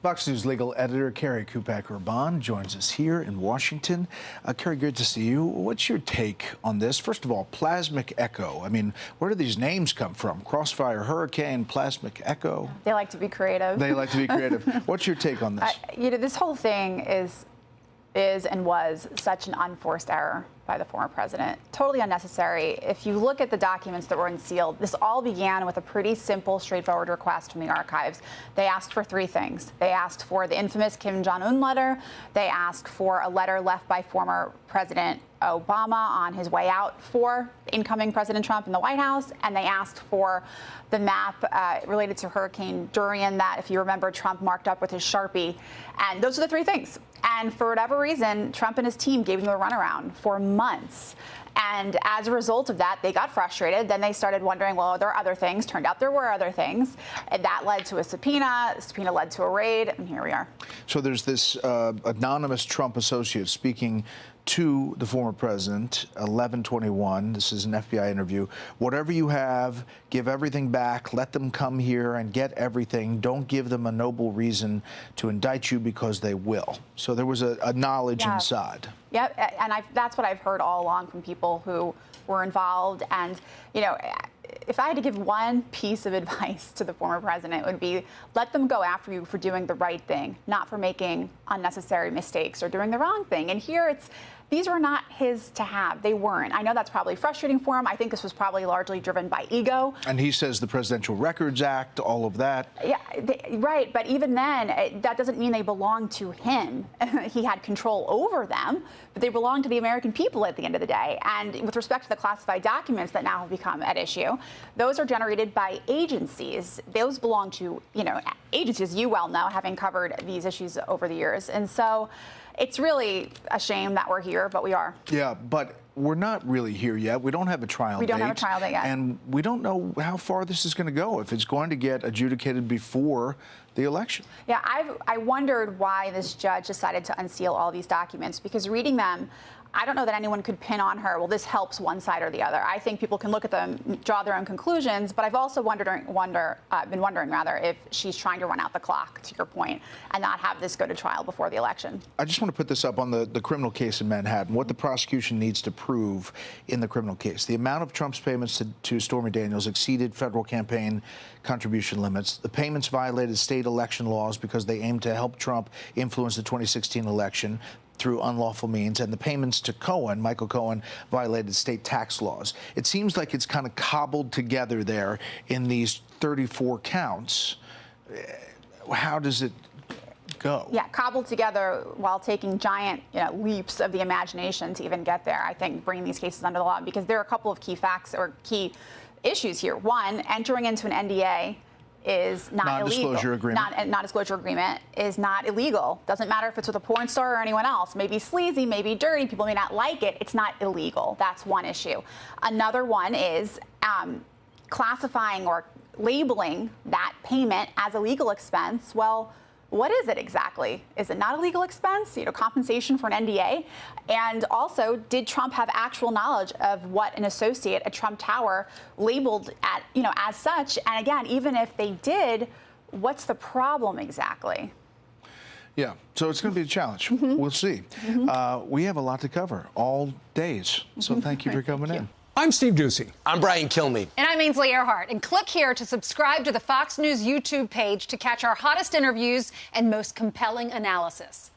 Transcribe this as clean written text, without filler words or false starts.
Fox News legal editor Trump Urbahn joins us here in Washington. Carrie, good to see you. What's your take on this? First of all, plasmic echo. I mean, where do these names come from? Crossfire Hurricane, plasmic echo? They like to be creative. They like to be creative. What's your take on this? This whole thing is and was such an unforced error by the former president. Totally unnecessary. If you look at the documents that were unsealed, this all began with a pretty simple, straightforward request from the archives. They asked for three things. They asked for the infamous Kim Jong-un letter. They asked for a letter left by former President Obama on his way out for incoming President Trump in the White House. And they asked for the map related to Hurricane Dorian that, if you remember, Trump marked up with his Sharpie. And those are the three things. And for whatever reason, Trump and his team gave them the runaround for months. And as a result of that, they got frustrated. Then they started wondering, well, are there other things? Turned out there were other things. And that led to a subpoena. The subpoena led to a raid. And here we are. So there's this anonymous Trump associate speaking to the former president, 11/21. This is an FBI interview. Whatever you have, give everything back. Let them come here and get everything. Don't give them a noble reason to indict you, because they will. So there was a knowledge inside. Yep, and that's what I've heard all along from people who were involved. And, if I had to give one piece of advice to the former president, it would be, let them go after you for doing the right thing, not for making unnecessary mistakes or doing the wrong thing. And here these were not his to have. They weren't. I know that's probably frustrating for him. I think this was probably largely driven by ego. And he says the Presidential Records Act, all of that. Yeah, right. But even then, that doesn't mean they belong to him. He had control over them, but they belong to the American people at the end of the day. And with respect to the classified documents that now have become at issue, those are generated by agencies. Those belong to, agencies, you well know, having covered these issues over the years. And so it's really a shame that we're here, but we are. Yeah, but we're not really here yet. We don't have a trial date. We don't have a trial date yet. And we don't know how far this is going to go, if it's going to get adjudicated before the election. Yeah, I wondered why this judge decided to unseal all these documents, because reading them, I don't know that anyone could pin on her, well, this helps one side or the other. I think people can look at them, draw their own conclusions, but I've also been wondering if she's trying to run out the clock, to your point, and not have this go to trial before the election. I just want to put this up on the criminal case in Manhattan, what the prosecution needs to prove in the criminal case. The amount of Trump's payments to Stormy Daniels exceeded federal campaign contribution limits. The payments violated state election laws because they aimed to help Trump influence the 2016 election through unlawful means, and the payments to Michael Cohen, violated state tax laws. It seems like it's kind of cobbled together there in these 34 counts. How does it go? Yeah, cobbled together while taking giant leaps of the imagination to even get there. I think bringing these cases under the law, because there are a couple of key facts or key issues here. One, entering into an NDA is not illegal. Non-disclosure agreement. Non-disclosure agreement is not illegal. Doesn't matter if it's with a porn star or anyone else. Maybe sleazy, maybe dirty. People may not like it. It's not illegal. That's one issue. Another one is classifying or labeling that payment as a legal expense. Well, what is it exactly? Is it not a legal expense? Compensation for an NDA? And also, did Trump have actual knowledge of what an associate at Trump Tower labeled as such? And again, even if they did, what's the problem exactly? Yeah, so it's going to be a challenge. We'll see. We have a lot to cover all days. So thank you for coming in. I'm Steve Doocy. I'm Brian Kilmeade. And I'm Ainsley Earhart. And click here to subscribe to the Fox News YouTube page to catch our hottest interviews and most compelling analysis.